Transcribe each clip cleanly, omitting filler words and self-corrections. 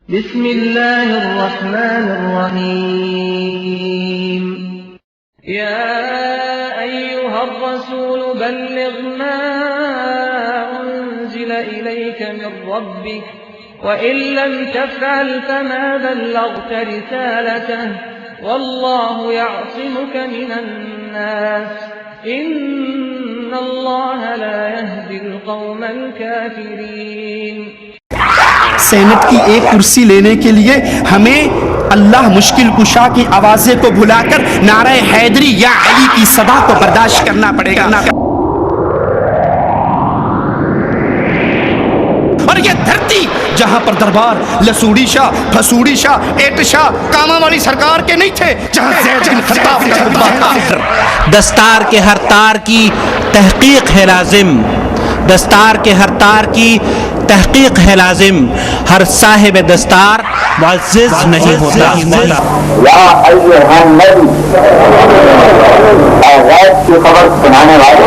بسم اللہ الرحمن الرحیم یا ایہا الرسول بلغ ما انزل الیک من ربک وإن لم تفعل فما بلغت رسالته والله يعصمك من الناس إن الله لا يهدي القوم الكافرين. سینٹ کی ایک کرسی لینے کے لیے ہمیں اللہ مشکل کشا کی آوازیں کو بھلا کر نعرہ حیدری یا علی کی صدا کو برداشت کرنا پڑے گا. اور یہ دھرتی جہاں پر دربار لسوڑی شاہ، پھسوڑی شاہ، ایٹ شاہ، کاما والی سرکار کے نہیں تھے، جہاں زید بن خطاب کا خطبہ تھا. دستار کے ہر تار کی تحقیق ہے لازم، دستار کے ہر تار کی تحقیق ہے لازم، ہر صاحب دستار معزز نہیں ہوتا. یا ایھا النبی، غیب کی خبر سنانے والے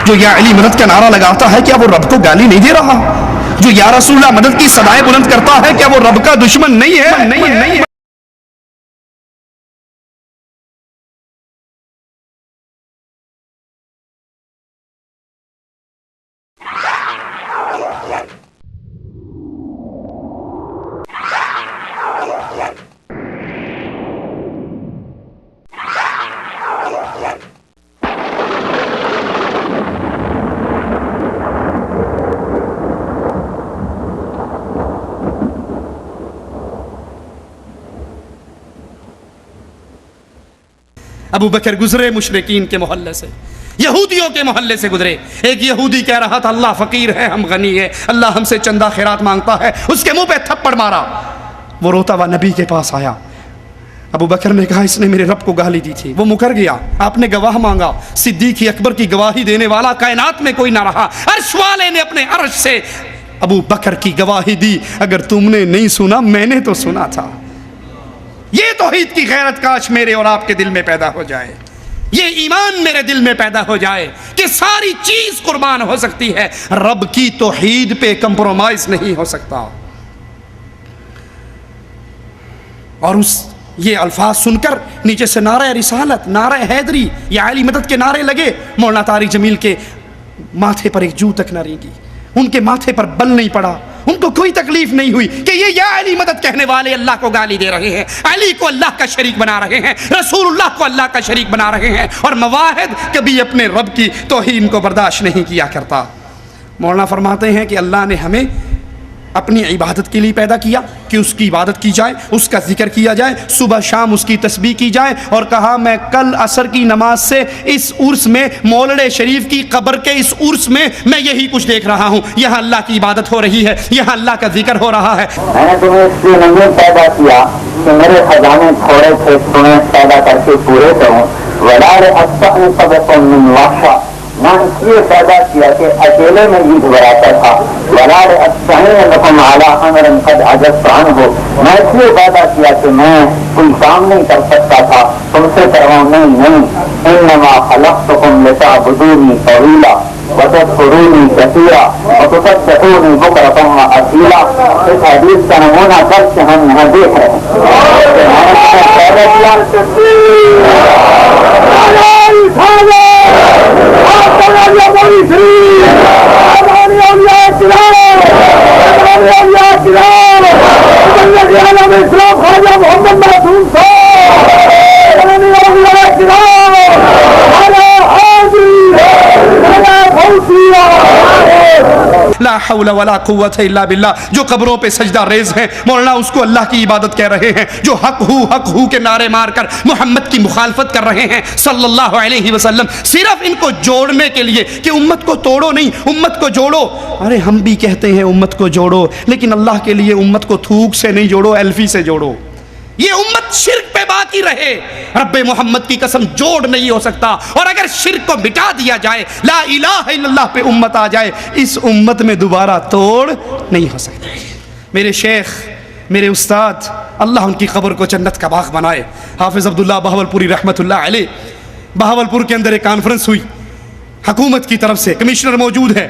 جو یا علی مدد کا نعرہ لگاتا ہے کیا وہ رب کو گالی نہیں دے رہا؟ جو یا رسول اللہ مدد کی صدائیں بلند کرتا ہے کیا وہ رب کا دشمن نہیں ہے؟ ابو بکر گزرے مشرکین کے محلے سے، یہودیوں کے محلے سے گزرے. ایک یہودی کہہ رہا تھا اللہ فقیر ہے ہم غنی ہے، اللہ ہم سے چندہ خیرات مانگتا ہے. اس کے منہ پہ تھپڑ مارا. وہ روتا ہوا نبی کے پاس آیا. ابو بکر نے کہا اس نے میرے رب کو گالی دی تھی، وہ مکر گیا. آپ نے گواہ مانگا. صدیق اکبر کی گواہی دینے والا کائنات میں کوئی نہ رہا. عرش والے نے اپنے عرش سے ابو بکر کی گواہی دی. اگر تم نے نہیں سنا میں نے تو سنا تھا. یہ توحید کی غیرت کاش میرے اور آپ کے دل میں پیدا ہو جائے، یہ ایمان میرے دل میں پیدا ہو جائے کہ ساری چیز قربان ہو سکتی ہے، رب کی توحید پہ کمپرومائز نہیں ہو سکتا. اور یہ الفاظ سن کر نیچے سے نعرہ رسالت، نعرہ حیدری یا علی مدد کے نعرے لگے. مولانا طارق جمیل کے ماتھے پر ایک جو تک نہ رینگی، ان کے ماتھے پر بل نہیں پڑا، ان کو کوئی تکلیف نہیں ہوئی کہ یہ یا علی مدد کہنے والے اللہ کو گالی دے رہے ہیں، علی کو اللہ کا شریک بنا رہے ہیں، رسول اللہ کو اللہ کا شریک بنا رہے ہیں. اور مواحد کبھی اپنے رب کی توہین کو برداشت نہیں کیا کرتا. مولانا فرماتے ہیں کہ اللہ نے ہمیں اپنی عبادت کے لیے پیدا کیا کہ اس کی عبادت کی جائے، اس کا ذکر کیا جائے، صبح شام اس کی تسبیح کی جائے. اور کہا میں کل عصر کی نماز سے اس عرس میں مولد شریف کی قبر کے اس عرس میں یہی کچھ دیکھ رہا ہوں. یہاں اللہ کی عبادت ہو رہی ہے، یہاں اللہ کا ذکر ہو رہا ہے. میں نے تمہیں اس لیے نہیں پیدا کیا کہ میرے خزانے تھوڑے تھے تمہیں پیدا کر کے پورے کروں. ولاد اصطحن سبق من وحشا، نہ اس لیے پیدا کیا کہ اکیلے میں عید براتا تھا. ولاد اصطحن لکم علی امر قد عجزت عنہ، میں اس لیے پیدا کیا کہ میں کوئی کام نہیں کر سکتا تھا تم سے کرواؤں. نہیں، انما خلقتکم لتعبدونی طویلا وتذکرونی کثیرا وتسبحونی بکرۃ واصیلا. اس حدیث کا نمونہ کر کے ہم یہاں دیکھ رہے ہیں. لا حول ولا قوت الا باللہ. جو قبروں پہ سجدہ ریز ہیں مولانا اس کو اللہ کی عبادت کہہ رہے ہیں. جو حق ہو کے نعرے مار کر محمد کی مخالفت کر رہے ہیں صلی اللہ علیہ وسلم, صرف ان کو جوڑنے کے لیے کہ امت کو توڑو نہیں, امت کو جوڑو. ارے ہم بھی کہتے ہیں امت کو جوڑو, لیکن اللہ کے لیے امت کو تھوک سے نہیں جوڑو, ایلفی سے جوڑو. یہ امت شرک پہ باقی رہے. رب محمد کی قسم جوڑ نہیں ہو سکتا. اور اگر شرک کو مٹا دیا جائے, لا الہ الا اللہ پہ امت آ جائے, اس امت میں دوبارہ توڑ نہیں ہو سکتا. میرے شیخ, میرے استاد, اللہ ان کی قبر کو جنت کا باغ بنائے, حافظ عبداللہ بہاولپوری رحمۃ اللہ علیہ. بہاولپور کے اندر ایک کانفرنس ہوئی, حکومت کی طرف سے کمشنر موجود ہے,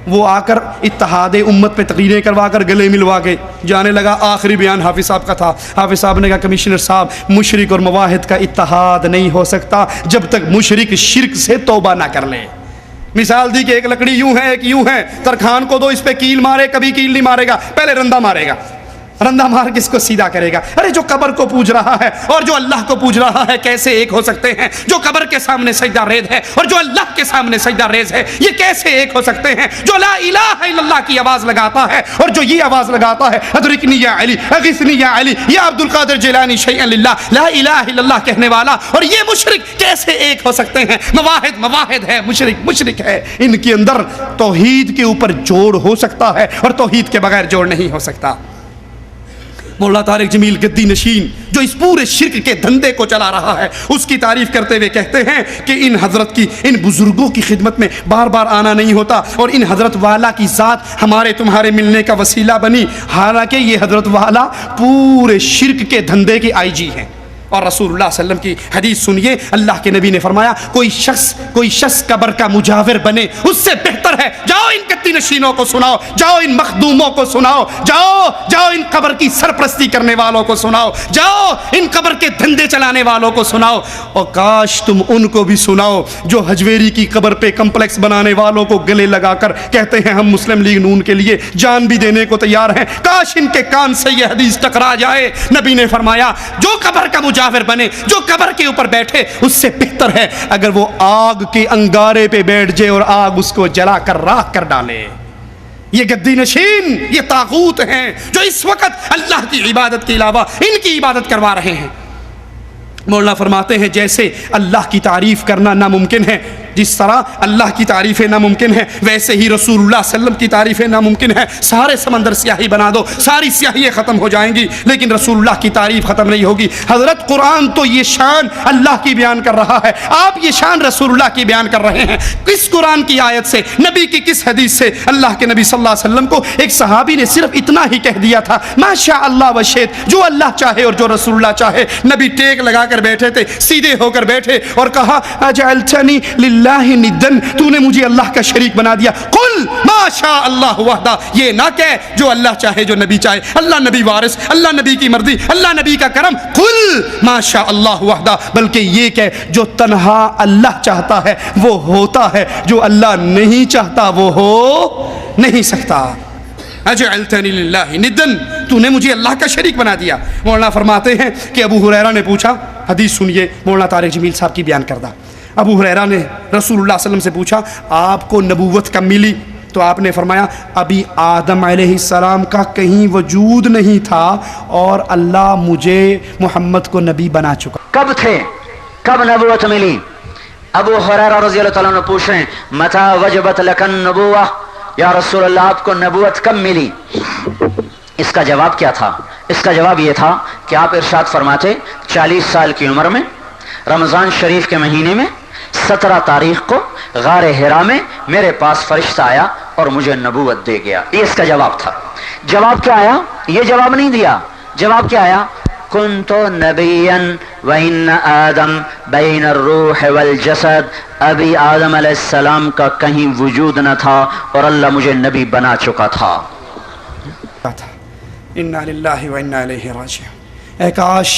وہ آ کر اتحاد امت پہ تقریریں کروا کر گلے ملوا کے جانے لگا. آخری بیان حافظ صاحب کا تھا. حافظ صاحب نے کہا کمشنر صاحب, مشرک اور موحد کا اتحاد نہیں ہو سکتا جب تک مشرک شرک سے توبہ نہ کر لے. مثال دی کہ ایک لکڑی یوں ہے, ایک یوں ہے, ترخان کو دو, اس پہ کیل مارے, کبھی کیل نہیں مارے گا, پہلے رندہ مارے گا. رندہ مار کے اس کو سیدھا کرے گا. ارے جو قبر کو پوج رہا ہے اور جو اللہ کو پوج رہا ہے کیسے ایک ہو سکتے ہیں؟ جو قبر کے سامنے سجدہ ریز ہے اور جو اللہ کے سامنے سجدہ ریز ہے, یہ کیسے ایک ہو سکتے ہیں؟ جو لا الہ الا اللہ کی آواز لگاتا ہے اور جو یہ آواز لگاتا ہے ادرکنی یا علی, اغثنی یا علی, یا عبد القادر جیلانی شیئا للہ, لا الہ الا اللہ کہنے والا اور یہ مشرک کیسے ایک ہو سکتے ہیں؟ مواحد ہے, مشرک ہے. ان کے اندر توحید کے اوپر جوڑ ہو سکتا ہے اور توحید کے بغیر جوڑ نہیں ہو سکتا. مولانا طارق جمیل گدی نشین جو اس پورے شرک کے دھندے کو چلا رہا ہے, اس کی تعریف کرتے ہوئے کہتے ہیں کہ ان حضرت کی, ان بزرگوں کی خدمت میں بار بار آنا نہیں ہوتا اور ان حضرت والا کی ذات ہمارے تمہارے ملنے کا وسیلہ بنی. حالانکہ یہ حضرت والا پورے شرک کے دھندے کے آئی جی ہیں. اور رسول اللہ صلی اللہ علیہ وسلم کی حدیث سنیے, اللہ کے نبی نے فرمایا کوئی شخص قبر کا مجاور بنے اس سے بہتر ہے. جاؤ ان گدی نشینوں کو سناؤ, جاؤ ان مخدوموں کو سناؤ, جاؤ ان قبر کی سرپرستی کرنے والوں کو سناؤ, جاؤ ان قبر کے دھندے چلانے والوں کو سناؤ. اور کاش تم ان کو بھی سناؤ جو حجویری کی قبر پہ کمپلیکس بنانے والوں کو گلے لگا کر کہتے ہیں ہم مسلم لیگ نون کے لیے جان بھی دینے کو تیار ہیں. کاش ان کے کان سے یہ حدیث ٹکرا جائے. نبی نے فرمایا جو قبر کا مجاور بنے, جو قبر کے اوپر بیٹھے, اس سے بہتر ہے اگر وہ آگ کے انگارے پہ بیٹھ جائے اور آگ اس کو جلا کر راکھ کر ڈالے. یہ گدی نشین, یہ طاغوت ہیں جو اس وقت اللہ کی عبادت کے علاوہ ان کی عبادت کروا رہے ہیں. مولانا فرماتے ہیں جیسے اللہ کی تعریف کرنا ناممکن ہے, جس طرح اللہ کی تعریفیں ناممکن ہیں, ویسے ہی رسول اللہ صلی اللہ علیہ وسلم کی تعریفیں ناممکن ہیں. سارے سمندر سیاہی بنا دو, ساری سیاہیاں ختم ہو جائیں گی, لیکن رسول اللہ کی تعریف ختم نہیں ہوگی. حضرت قرآن تو یہ شان اللہ کی بیان کر رہا ہے, آپ یہ شان رسول اللہ کی بیان کر رہے ہیں. کس قرآن کی آیت سے, نبی کی کس حدیث سے؟ اللہ کے نبی صلی اللہ علیہ وسلم کو ایک صحابی نے صرف اتنا ہی کہہ دیا تھا, ما شاء اللہ و شئت, جو اللہ چاہے اور جو رسول اللہ چاہے. نبی ٹیک لگا کر بیٹھے تھے, سیدھے ہو کر بیٹھے اور کہا اجعلتنی للہ ندن, تو نے مجھے اللہ کا شریک بنا دیا. قل ما شاء اللہ وحدہ, یہ نہ کہے جو اللہ چاہے جو نبی چاہے, اللہ نبی وارث, اللہ نبی کی مرضی, اللہ نبی کا کرم. قل ما شاء اللہ وحدہ, بلکہ یہ کہ جو تنہا اللہ چاہتا ہے وہ ہوتا ہے, جو اللہ نہیں چاہتا وہ ہو نہیں سکتا. اجعلتنی للہ ندن, تو نے مجھے اللہ کا شریک بنا دیا. مولانا فرماتے ہیں کہ ابو ہریرہ نے پوچھا, حدیث سنیے مولانا طارق جمیل صاحب کی بیان کردہ. ابو ہریرہ نے رسول اللہ صلی اللہ علیہ وسلم سے پوچھا آپ کو نبوت کب ملی؟ تو آپ نے فرمایا ابھی آدم علیہ السلام کا کہیں وجود نہیں تھا اور اللہ مجھے محمد کو نبی بنا چکا. کب تھے, کب نبوت ملی؟ ابو ہریرہ رضی اللہ تعالیٰ عنہ پوچھ رہے ہیں متى وجبت لک النبوہ, یا رسول اللہ آپ کو نبوت کب ملی؟ اس کا جواب کیا تھا؟ اس کا جواب یہ تھا کہ آپ ارشاد فرماتے 40 سال کی عمر میں رمضان شریف کے مہینے میں 17 تاریخ کو غار حرا میں میرے پاس فرشتہ آیا اور مجھے نبوت دے گیا. یہ اس کا جواب تھا. جواب کیا آیا؟ یہ جواب نہیں دیا. جواب کیا آیا؟ کنت نبیا وان آدم بین الروح والجسد, ابھی آدم علیہ السلام کا کہیں وجود نہ تھا اور اللہ مجھے نبی بنا چکا تھا. انا للہ و انا الیہ راجعون. اے کاش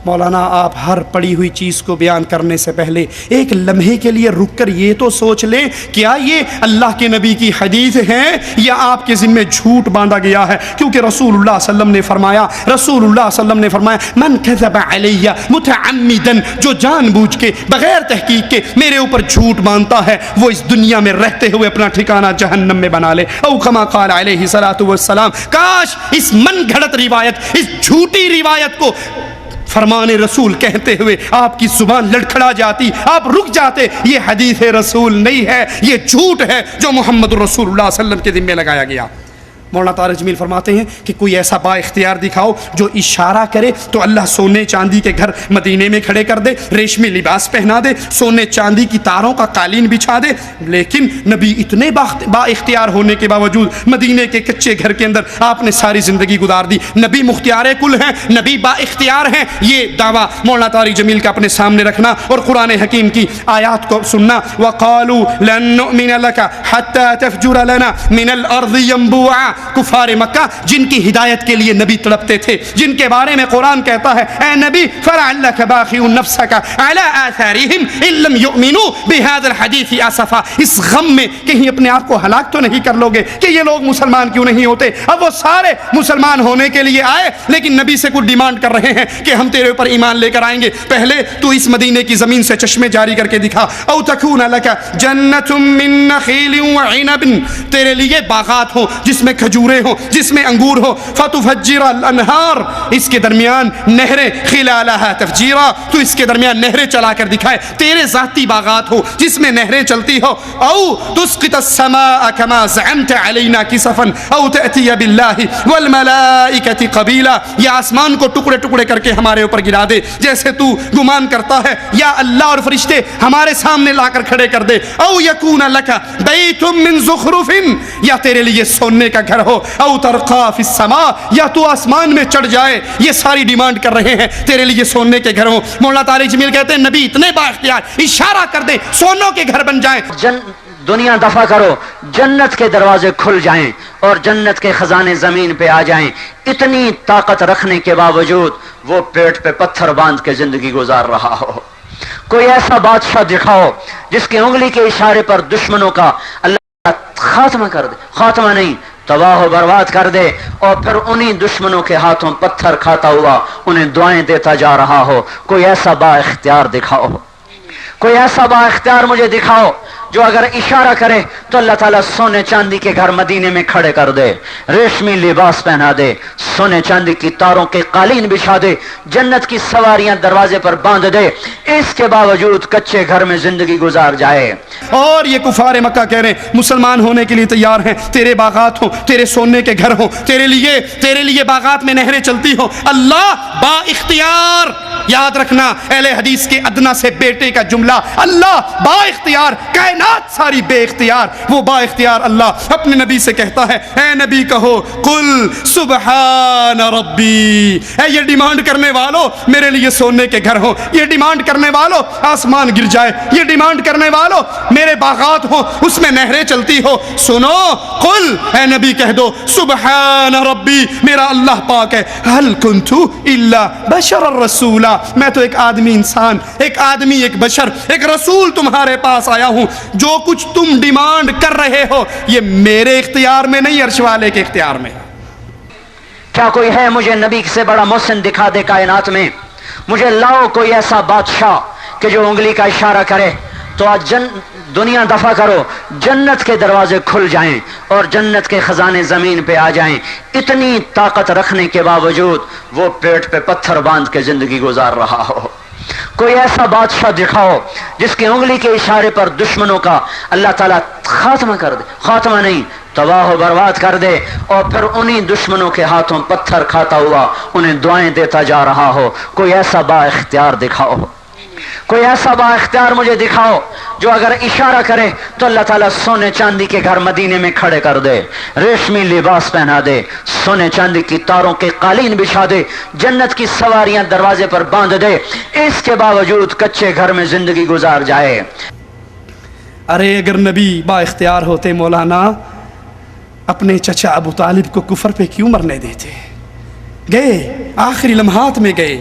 مولانا آپ ہر پڑی ہوئی چیز کو بیان کرنے سے پہلے ایک لمحے کے لیے رک کر یہ تو سوچ لیں کیا یہ اللہ کے نبی کی حدیث ہے یا آپ کے ذمے جھوٹ باندھا گیا ہے؟ کیونکہ رسول اللہ صلی اللہ علیہ وسلم نے فرمایا من کذب علی متعمدن، جو جان بوجھ کے بغیر تحقیق کے میرے اوپر جھوٹ باندھتا ہے وہ اس دنیا میں رہتے ہوئے اپنا ٹھکانہ جہنم میں بنا لے، او کما قال علیہ الصلوۃ والسلام۔ کاش اس من گھڑت روایت، اس جھوٹی روایت کو فرمان رسول کہتے ہوئے آپ کی زبان لڑکھڑا جاتی، آپ رک جاتے۔ یہ حدیث رسول نہیں ہے، یہ جھوٹ ہے جو محمد رسول اللہ صلی اللہ علیہ وسلم کے ذمہ لگایا گیا۔ مولانا طارق جمیل فرماتے ہیں کہ کوئی ایسا با اختیار دکھاؤ جو اشارہ کرے تو اللہ سونے چاندی کے گھر مدینے میں کھڑے کر دے، ریشمی لباس پہنا دے، سونے چاندی کی تاروں کا قالین بچھا دے۔ لیکن نبی اتنے با اختیار ہونے کے باوجود مدینے کے کچے گھر کے اندر آپ نے ساری زندگی گزار دی۔ نبی مختار کل ہیں، نبی با اختیار ہیں، یہ دعویٰ مولانا طارق جمیل کا اپنے سامنے رکھنا اور قرآن حکیم کی آیات کو سننا۔ وَقَالُوا لَن نُؤْمِنَ لَكَ حَتَّى تَفْجُرَ لَنَا مِنَ الْأَرْضِ يَنبُوعًا، کفار مکہ جن کی ہدایت کے لیے نبی تڑپتے تھے، جن کے بارے میں قرآن کہتا ہے اے نبی فَلَعَلَّكَ بَاخِعٌ نَفْسَكَ عَلَىٰ آثَارِهِمْ إِن لَّمْ يُؤْمِنُوا بِهَٰذَا الْحَدِيثِ آسَفًا، اس غم میں کہیں اپنے آپ کو ہلاک تو نہیں کر لو گے کہ یہ لوگ مسلمان کیوں نہیں ہوتے۔ اب وہ سارے مسلمان ہونے کے لیے آئے لیکن نبی سے کچھ ڈیمانڈ کر رہے ہیں کہ ہم تیرے اوپر ایمان لے کر آئیں گے، پہلے تو اس مدینے کی زمین سے چشمے جاری کر کے دکھا۔ او تکون لک جنت من نخیل وعنب، تیرے لیے باغات ہوں جس میں کھجورے ہوں، جس میں انگور ہو، فتفجر الانہار، اس کے درمیان نہریں، خلالها تفجیرا، تو اس کے درمیان نہریں چلا کر دکھائے، تیرے ذاتی باغات ہو جس میں نہریں چلتی ہو۔ او تسقط السماء كما زعمت علينا كسفا او تأتي بالله والملائكة قبیلا، یا آسمان کو ٹکڑے ٹکڑے کر کے ہمارے اوپر گرا دے جیسے تو گمان کرتا ہے، یا اللہ اور فرشتے ہمارے سامنے لا کر کھڑے کر دے۔ او یکون لک بیت من زخرف، یا تیرے لیے سونے کا گھر ہو، او ترقا فی السماء، یا تو آسمان میں چڑھ جائے۔ یہ ساری ڈیمانڈ کر رہے ہیں تیرے لیے سونے کے گھر ہو۔ مولانا طارق جمیل کہتے ہیں نبی اتنے با اختیار، اشارہ کر دے سونوں کے گھر بن جائیں۔ دنیا دفع کرو، جنت کے دروازے کھل جائیں اور جنت کے خزانے زمین پہ آ جائیں۔ اتنی طاقت رکھنے کے باوجود وہ پیٹ پہ پتھر باندھ کے زندگی گزار رہا ہو۔ کوئی ایسا بادشاہ دکھاؤ جس کی انگلی کے اشارے پر دشمنوں کا اللہ خاتمہ کر دے، خاتمہ نہیں تباہ و برباد کر دے، اور پھر انہی دشمنوں کے ہاتھوں پتھر کھاتا ہوا انہیں دعائیں دیتا جا رہا ہو۔ کوئی ایسا با اختیار دکھاؤ، کوئی ایسا با اختیار مجھے دکھاؤ جو اگر اشارہ کرے تو اللہ تعالیٰ سونے چاندی کے گھر مدینے میں کھڑے کر دے، ریشمی لباس پہنا دے، سونے چاندی کی تاروں کے قالین بچھا دے، جنت کی سواریاں دروازے پر باندھ دے، اس کے باوجود کچے گھر میں زندگی گزار جائے۔ اور یہ کفار مکہ کہہ رہے ہیں مسلمان ہونے کے لیے تیار ہیں، تیرے باغات ہوں، تیرے سونے کے گھر ہوں، تیرے لیے باغات میں نہریں چلتی ہوں۔ اللہ با اختیار، یاد رکھنا اہل حدیث کے ادنا سے بیٹے کا جملہ، اللہ با اختیار، کائنات ساری بے اختیار، وہ با اختیار اللہ اپنے نبی سے کہتا ہے اے نبی کہو قل سبحان ربی، اے یہ ڈیمانڈ کرنے والوں میرے لیے سونے کے گھر ہوں، یہ ڈیمانڈ کرنے والوں آسمان گر جائے، یہ ڈیمانڈ کرنے والوں میرے باغات ہوں اس میں نہریں چلتی ہو، سنو قل، اے نبی کہہ دو سبحان ربی، میرا اللہ پاک ہے، هل كنت الا بشر الرسولا، میں تو ایک آدمی انسان، ایک آدمی، ایک بشر، ایک رسول تمہارے پاس آیا ہوں، جو کچھ تم ڈیمانڈ کر رہے ہو یہ میرے اختیار میں نہیں عرش والے کے اختیار میں۔ کیا کوئی ہے مجھے نبی سے بڑا محسن دکھا دے کائنات میں؟ مجھے لاؤ کوئی ایسا بادشاہ کہ جو انگلی کا اشارہ کرے تو آج دنیا دفع کرو، جنت کے دروازے کھل جائیں اور جنت کے خزانے زمین پہ آ جائیں۔ اتنی طاقت رکھنے کے باوجود وہ پیٹ پہ پتھر باندھ کے زندگی گزار رہا ہو۔ کوئی ایسا بادشاہ دکھاؤ جس کی انگلی کے اشارے پر دشمنوں کا اللہ تعالیٰ خاتمہ کر دے، خاتمہ نہیں تباہ و برباد کر دے، اور پھر انہی دشمنوں کے ہاتھوں پتھر کھاتا ہوا انہیں دعائیں دیتا جا رہا ہو۔ کوئی ایسا با اختیار دکھاؤ، کوئی ایسا با اختیار مجھے دکھاؤ جو اگر اشارہ کرے تو اللہ تعالیٰ سونے چاندی کے گھر مدینے میں کھڑے کر دے، ریشمی لباس پہنا دے، سونے چاندی کی تاروں کے قالین بچھا دے، جنت کی سواریاں دروازے پر باندھ دے، اس کے باوجود کچے گھر میں زندگی گزار جائے۔ ارے اگر نبی با اختیار ہوتے مولانا اپنے چچا ابو طالب کو کفر پہ کیوں مرنے دیتے؟ گئے آخری لمحات میں گئے،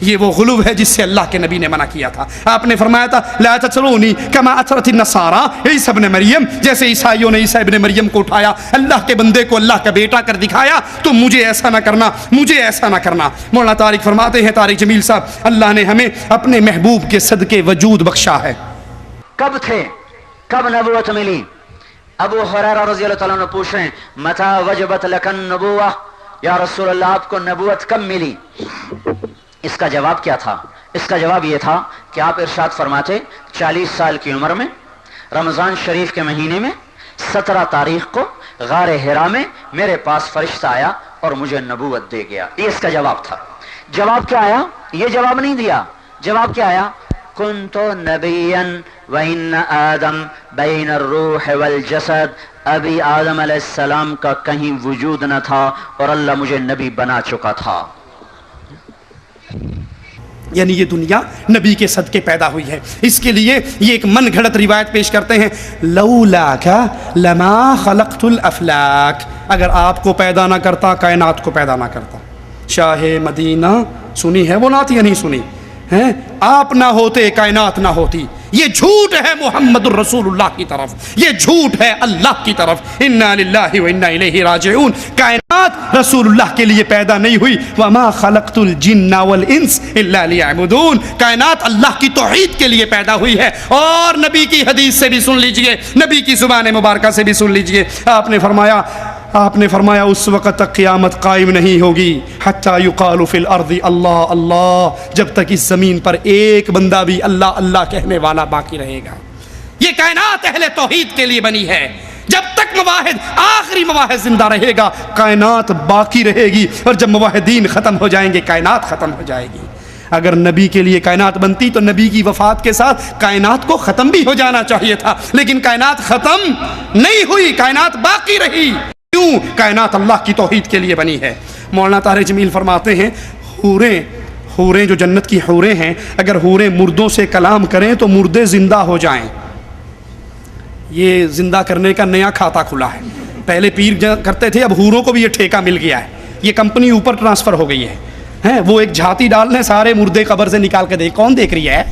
یہ وہ غلو ہے جس سے اللہ کے نبی نے منع کیا تھا. آپ نے فرمایا تھا لا تطرونی کما اطرت النصارى عیسی ابن مریم، جیسے عیسائیوں نے عیسی ابن مریم کو اٹھایا، اللہ کے بندے کو اللہ کا بیٹا کر دکھایا، تو مجھے ایسا نہ کرنا، مجھے ایسا نہ کرنا. مولانا طارق فرماتے ہیں، طارق جمیل صاحب، اللہ نے ہمیں اپنے محبوب کے صدقے وجود بخشا ہے. کب تھے، کب نبوت ملی؟ ابو ہریرہ رضی اللہ تعالیٰ عنہ پوچھ رہے ہیں متی وجبت لک النبوہ، یا رسول اللہ آپ کو نبوت کب ملی؟ اس کا جواب کیا تھا؟ اس کا جواب یہ تھا کہ آپ ارشاد فرماتے 40 سال کی عمر میں رمضان شریف کے مہینے میں 17 تاریخ کو غار حرا میں میرے پاس فرشتہ آیا اور مجھے نبوت دے گیا. یہ اس کا جواب تھا. جواب کیا آیا؟ یہ جواب نہیں دیا. جواب کیا آیا؟ کنت نبیا وان آدم بین الروح والجسد، ابھی آدم علیہ السلام کا کہیں وجود نہ تھا اور اللہ مجھے نبی بنا چکا تھا. یعنی یہ دنیا نبی کے صدقے پیدا ہوئی ہے. اس کے لیے یہ ایک من گھڑت روایت پیش کرتے ہیں، لولاک لما خلقت الافلاک، اگر آپ کو پیدا نہ کرتا کائنات کو پیدا نہ کرتا. شاہ مدینہ سنی ہے وہ نعت یا نہیں سنی ہے؟ آپ نہ ہوتے کائنات نہ ہوتی. یہ جھوٹ ہے محمد الرسول اللہ کی طرف، یہ جھوٹ ہے اللہ کی طرف. انا للہ و انا الیہ راجعون. کائنات رسول اللہ کے لیے پیدا نہیں ہوئی. وما خلقت الجن والانس الا لیعبدون. کائنات اللہ کی توحید کے لیے پیدا ہوئی ہے. اور نبی کی حدیث سے بھی سن لیجئے، نبی کی زبان مبارکہ سے بھی سن لیجئے. آپ نے فرمایا اس وقت تک قیامت قائم نہیں ہوگی حتی یقال فی الارض اللہ اللہ، جب تک اس زمین پر ایک بندہ بھی اللہ اللہ کہنے والا باقی رہے گا. یہ کائنات اہل توحید کے لیے بنی ہے. جب تک مواحد، آخری مواحد زندہ رہے گا کائنات باقی رہے گی، اور جب مواحدین ختم ہو جائیں گے کائنات ختم ہو جائے گی. اگر نبی کے لیے کائنات بنتی تو نبی کی وفات کے ساتھ کائنات کو ختم بھی ہو جانا چاہیے تھا، لیکن کائنات ختم نہیں ہوئی، کائنات باقی رہی. کیوں؟ کائنات اللہ کی توحید کے لیے بنی ہے. مولانا طارق جمیل فرماتے ہیں حوریں جو جنت کی حوریں ہیں، اگر حوریں مردوں سے کلام کریں تو مردے زندہ ہو جائیں. یہ زندہ کرنے کا نیا کھاتا کھلا ہے. پہلے پیر کرتے تھے، اب حوروں کو بھی یہ ٹھیکہ مل گیا ہے. یہ کمپنی اوپر ٹرانسفر ہو گئی ہے. وہ ایک جھاتی ڈال لیں، سارے مردے قبر سے نکال کے دیکھ، کون دیکھ رہی ہے؟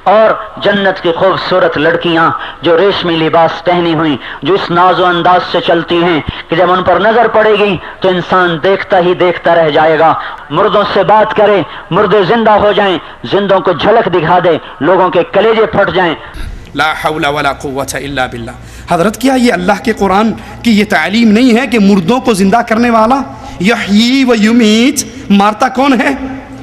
اور جنت کی خوبصورت لڑکیاں جو ریشمی لباس پہنی ہوئی، جو اس ناز و انداز سے چلتی ہیں کہ جب ان پر نظر پڑے گی تو انسان دیکھتا ہی دیکھتا رہ جائے گا. مردوں سے بات کرے، مردے زندہ ہو جائیں، زندوں کو جھلک دکھا دے، لوگوں کے کلیجے پھٹ جائیں. لا حول ولا قوت الا باللہ. حضرت کیا یہ اللہ کے قرآن کی یہ تعلیم نہیں ہے کہ مردوں کو زندہ کرنے والا یحیی و یمیت؟ مارتا کون ہے؟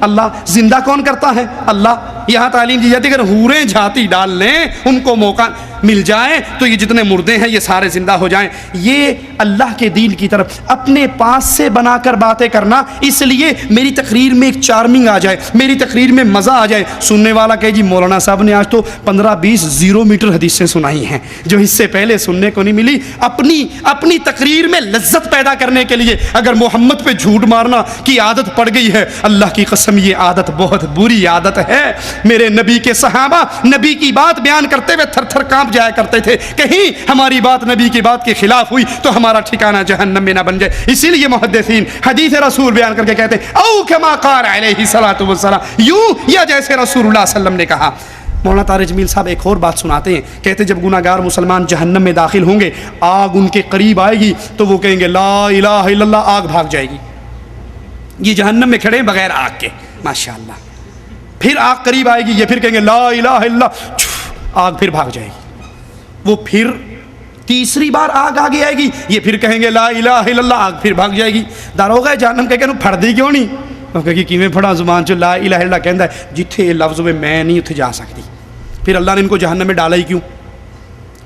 اللہ. زندہ کون کرتا ہے؟ اللہ. یہاں تعلیم دی جاتی ہے اگر حوریں جھاتی ڈال لیں، ان کو موقع مل جائے تو یہ جتنے مردے ہیں یہ سارے زندہ ہو جائیں. یہ اللہ کے دین کی طرف اپنے پاس سے بنا کر باتیں کرنا، اس لیے میری تقریر میں ایک چارمنگ آ جائے، میری تقریر میں مزہ آ جائے. سننے والا کہے جی مولانا صاحب نے آج تو 15-20 0 میٹر حدیثیں سنائی ہیں جو اس سے پہلے سننے کو نہیں ملی. اپنی تقریر میں لذت پیدا کرنے کے لیے اگر محمد پہ جھوٹ مارنا کی عادت پڑ گئی ہے، اللہ کی قسم یہ عادت بہت بری عادت ہے. میرے نبی کے صحابہ نبی کی بات بیان کرتے ہوئے تھر تھر کانپ جایا کرتے تھے، کہیں ہماری بات نبی کی بات کے خلاف ہوئی تو ہمارا ٹھکانہ جہنم میں نہ بن جائے. اسی لیے محدثین حدیث رسول بیان کر کے کہتے ہیں او کما قال علیہ الصلوۃ والسلام، یوں یا جیسے رسول اللہ صلی اللہ علیہ وسلم نے کہا. مولانا طارق جمیل صاحب ایک اور بات سناتے ہیں، کہتے جب گناہ گار مسلمان جہنم میں داخل ہوں گے، آگ ان کے قریب آئے گی تو وہ کہیں گے لا الہ الا اللہ، آگ بھاگ جائے گی. یہ جہنم میں کھڑے ہیں بغیر آگ کے، ماشاءاللہ. پھر آگ قریب آئے گی، یہ پھر کہیں گے لا الہ الا اللہ، آگ پھر بھاگ جائے گی. وہ پھر تیسری بار آگ آگے آئے گی، یہ پھر کہیں گے لا الہ الا اللہ، آگ پھر بھاگ جائے گی. داروغہ جہنم کہہ کہ پھڑ دی کیوں نہیں؟ وہ کہے کہ کیویں پھڑا، زبان چ لا الہ الا اللہ کہندا ہے، جتھے لفظ میں نہیں اتھے جا سکتی. پھر اللہ نے ان کو جہنم میں ڈالا ہی کیوں؟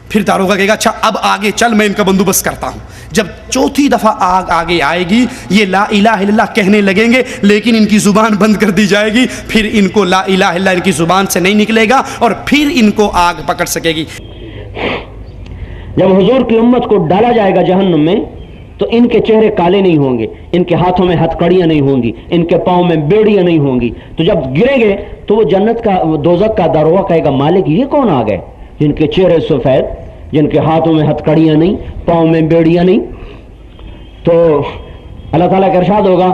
پھر داروغہ کہے گا اچھا اب آگے چل، میں ان کا بندوبست کرتا ہوں. جب چوتھی دفعہ آگ آگے آئے گی، یہ لا الہ الا اللہ کہنے لگیں گے لیکن ان کی زبان بند کر دی جائے گی، پھر ان کو لا الہ الا اللہ ان کی زبان سے نہیں نکلے گا اور پھر ان کو آگ پکڑ سکے گی. جب حضور کی امت کو ڈالا جائے گا جہنم میں تو ان کے چہرے کالے نہیں ہوں گے، ان کے ہاتھوں میں ہتھ کڑیاں نہیں ہوں گی، ان کے پاؤں میں بیڑیاں نہیں ہوں گی. تو جب گریں گے تو وہ جنت کا دوزخ کا داروغہ کہے گا مالک یہ کون آ گئے جن کے چہرے سفید، جن کے ہاتھوں میں ہتھ کڑیاں نہیں، پاؤں میں بیڑیاں نہیں. تو اللہ تعالیٰ کا ارشاد ہوگا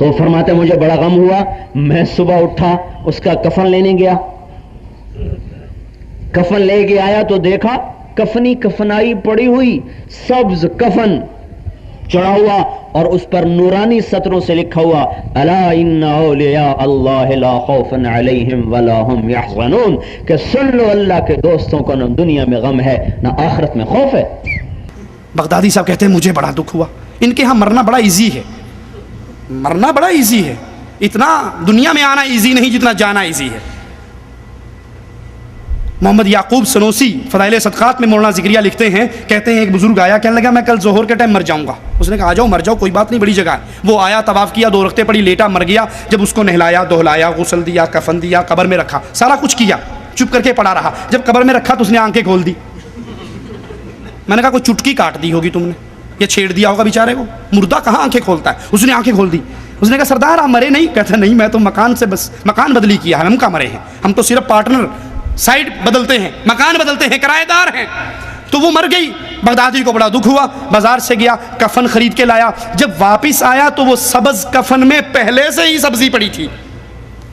تو فرماتے مجھے بڑا غم ہوا، میں صبح اٹھا اس کا کفن لینے گیا، کفن لے کے آیا تو دیکھا کفنی کفنائی پڑی ہوئی سبز کفن چڑھا ہوا اور اس پر نورانی سطروں سے لکھا ہوا الا ان اولیاء اللہ لا خوف علیہم ولا هم یحزنون، کہ سن لو اللہ کے دوستوں کو نہ دنیا میں غم ہے نہ آخرت میں خوف ہے۔ بغدادی صاحب کہتے ہیں مجھے بڑا دکھ ہوا، ان کے ہاں مرنا بڑا ایزی ہے، مرنا بڑا ایزی ہے، اتنا دنیا میں آنا ایزی نہیں جتنا جانا ایزی ہے۔ محمد یعقوب سنوسی فضائل صدقات میں مولانا ذکریہ لکھتے ہیں، کہتے ہیں ایک بزرگ آیا، کہنے لگا میں کل ظہر کے ٹائم مر جاؤں گا۔ اس نے کہا آ جاؤ مر جاؤ، کوئی بات نہیں، بڑی جگہ ہے۔ وہ آیا، طواف کیا، 2 رکعتیں پڑھی، لیٹا، مر گیا۔ جب اس کو نہلایا دہلایا، غسل دیا، کفن دیا، قبر میں رکھا، سارا کچھ کیا، چپ کر کے پڑا رہا۔ جب قبر میں رکھا تو اس نے آنکھیں کھول دی۔ میں نے کہا کوئی چٹکی کاٹ دی ہوگی تم نے یا چھیڑ دیا ہوگا بیچارے کو، مردہ کہاں آنکھیں کھولتا ہے؟ اس نے آنکھیں کھول دی۔ اس نے کہا سردار آپ مرے نہیں؟ کہتا نہیں میں تو مکان سے بس مکان بدلی کیا ہے، ہم کہاں مرے ہیں، ہم تو صرف پارٹنر سائڈ بدلتے ہیں، مکان بدلتے ہیں، کرایہ دار ہیں۔ تو وہ مر گئی۔ بغدادی کو بڑا دکھ ہوا، بازار سے گیا، کفن خرید کے لایا۔ جب واپس آیا تو وہ سبز کفن میں پہلے سے ہی سبزی پڑی تھی،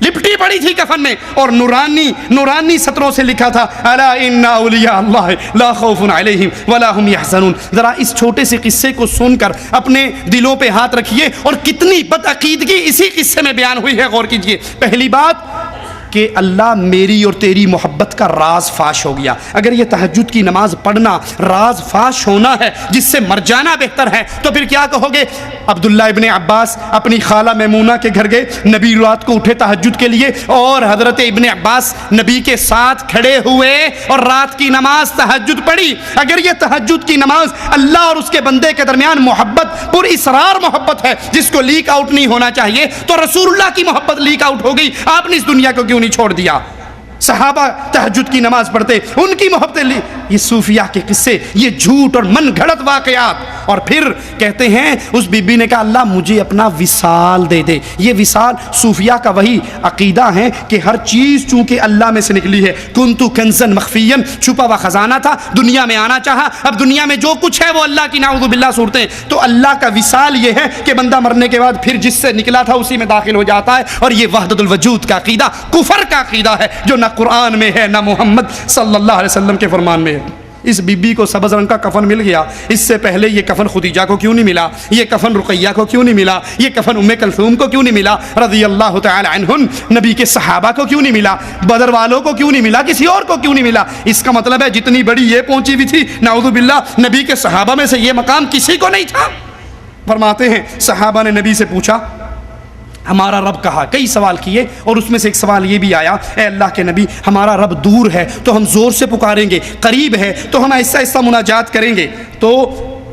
لپٹی پڑی تھی کفن میں، اور نورانی سطروں سے لکھا تھا الا ان اولیاء اللہ لا خوف علیہم ولا هم یحزنون۔ ذرا اس چھوٹے سے قصے کو سن کر اپنے دلوں پہ ہاتھ رکھیے، اور کتنی بدعقیدگی اسی قصے میں بیان ہوئی ہے، غور کیجئے۔ پہلی بات کہ اللہ میری اور تیری محبت کا راز فاش ہو گیا۔ اگر یہ تہجد کی نماز پڑھنا راز فاش ہونا ہے جس سے مر جانا بہتر ہے، تو پھر کیا کہو گے؟ عبداللہ ابن عباس اپنی خالہ میمونہ کے گھر گئے، نبی رات کو اٹھے تہجد کے لیے، اور حضرت ابن عباس نبی کے ساتھ کھڑے ہوئے اور رات کی نماز تہجد پڑھی۔ اگر یہ تہجد کی نماز اللہ اور اس کے بندے کے درمیان محبت، پر اسرار محبت ہے جس کو لیک آؤٹ نہیں ہونا چاہیے، تو رسول اللہ کی محبت لیک آؤٹ ہو گئی۔ آپ نے اس دنیا کو کیوں نہیں چھوڑ دیا؟ صحابہ تہجد کی نماز پڑھتے، ان کی محبت لی۔ یہ صوفیہ کے قصے، یہ جھوٹ اور من گھڑت واقعات۔ اور پھر کہتے ہیں اس بی بی نے کہا اللہ مجھے اپنا وصال دے دے۔ یہ وصال صوفیہ کا وہی عقیدہ ہے کہ ہر چیز چونکہ اللہ میں سے نکلی ہے، کنتو کنزن مخفین، چھپا ہوا خزانہ تھا، دنیا میں آنا چاہا، اب دنیا میں جو کچھ ہے وہ اللہ کی نعوذ باللہ صورتیں۔ تو اللہ کا وصال یہ ہے کہ بندہ مرنے کے بعد پھر جس سے نکلا تھا اسی میں داخل ہو جاتا ہے، اور یہ وحدت الوجود کا عقیدہ کفر کا عقیدہ ہے جو نہ قرآن میں ہے نہ محمد صلی اللہ علیہ وسلم کے فرمان میں ہے۔ اس بی بی کو سبز رنگ کا کفن مل گیا، اس سے پہلے یہ کفن خدیجہ کو کیوں نہیں ملا؟ یہ کفن رقیہ کو کیوں نہیں ملا؟ یہ کفن ام کلثوم کو کیوں نہیں ملا رضی اللہ تعالی عنہن؟ نبی کے صحابہ کو کیوں نہیں ملا؟ بدر والوں کو کیوں نہیں ملا؟ کسی اور کو کیوں نہیں ملا؟ اس کا مطلب ہے جتنی بڑی یہ پہنچی ہوئی تھی نعوذ باللہ، نبی کے صحابہ میں سے یہ مقام کسی کو نہیں تھا۔ فرماتے ہیں صحابہ نے نبی سے پوچھا ہمارا رب کہا، کئی سوال کیے، اور اس میں سے ایک سوال یہ بھی آیا اے اللہ کے نبی ہمارا رب دور ہے تو ہم زور سے پکاریں گے، قریب ہے تو ہم ایسا ایسا مناجات کریں گے۔ تو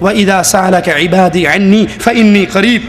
وَإِذَا سَأَلَكَ عِبَادِي عَنِّي فَإِنِّي قَرِيب،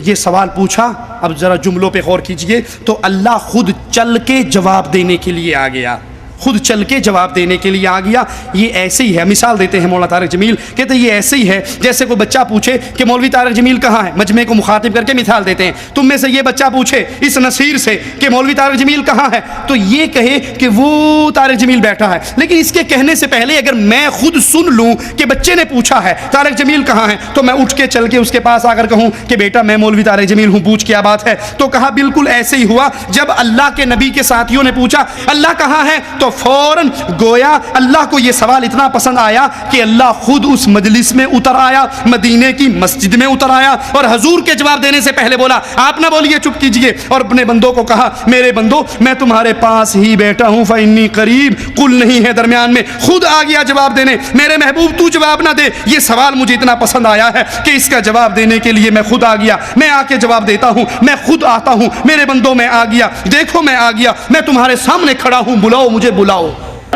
یہ سوال پوچھا۔ اب ذرا جملوں پہ غور کیجئے، تو اللہ خود چل کے جواب دینے کے لیے آ گیا، خود چل کے جواب دینے کے لیے آ گیا۔ یہ ایسے ہی ہے، مثال دیتے ہیں مولانا طارق جمیل، کہتے ہیں یہ ایسے ہی ہے جیسے کوئی بچہ پوچھے کہ مولوی طارق جمیل کہاں ہے، مجمع کو مخاطب کر کے مثال دیتے ہیں۔ تم میں سے یہ بچہ پوچھے اس نصیر سے کہ مولوی طارق جمیل کہاں ہے، تو یہ کہے کہ وہ طارق جمیل بیٹھا ہے، لیکن اس کے کہنے سے پہلے اگر میں خود سن لوں کہ بچے نے پوچھا ہے طارق جمیل کہاں ہے، تو میں اٹھ کے چل کے اس کے پاس آ کر کہوں کہ بیٹا میں مولوی طارق جمیل ہوں، پوچھ کیا بات ہے؟ تو کہا بالکل ایسے ہی ہوا جب اللہ کے نبی کے ساتھیوں نے پوچھا اللہ کہاں ہے، تو فوراً گویا اللہ کو یہ سوال اتنا پسند آیا کہ اللہ خود اس مجلس میں اتر آیا، مدینے کی مسجد میں اتر آیا، اور حضور کے جواب دینے سے پہلے بولا آپ نہ بولیے، چپ کیجئے، اور اپنے بندوں کو کہا میرے بندو میں تمہارے پاس ہی بیٹھا ہوں، فإنی قریب، قل نہیں ہے درمیان میں، خود آ گیا جواب دینے۔ میرے محبوب تو جواب نہ دے، یہ سوال مجھے اتنا پسند آیا ہے کہ اس کا جواب دینے کے لیے میں خود آ گیا، میں آ کے جواب دیتا ہوں، میں خود آتا ہوں، میرے بندوں میں آ گیا، دیکھو میں آ گیا، میں تمہارے سامنے کھڑا ہوں، بلاؤ مجھے بلاؤ۔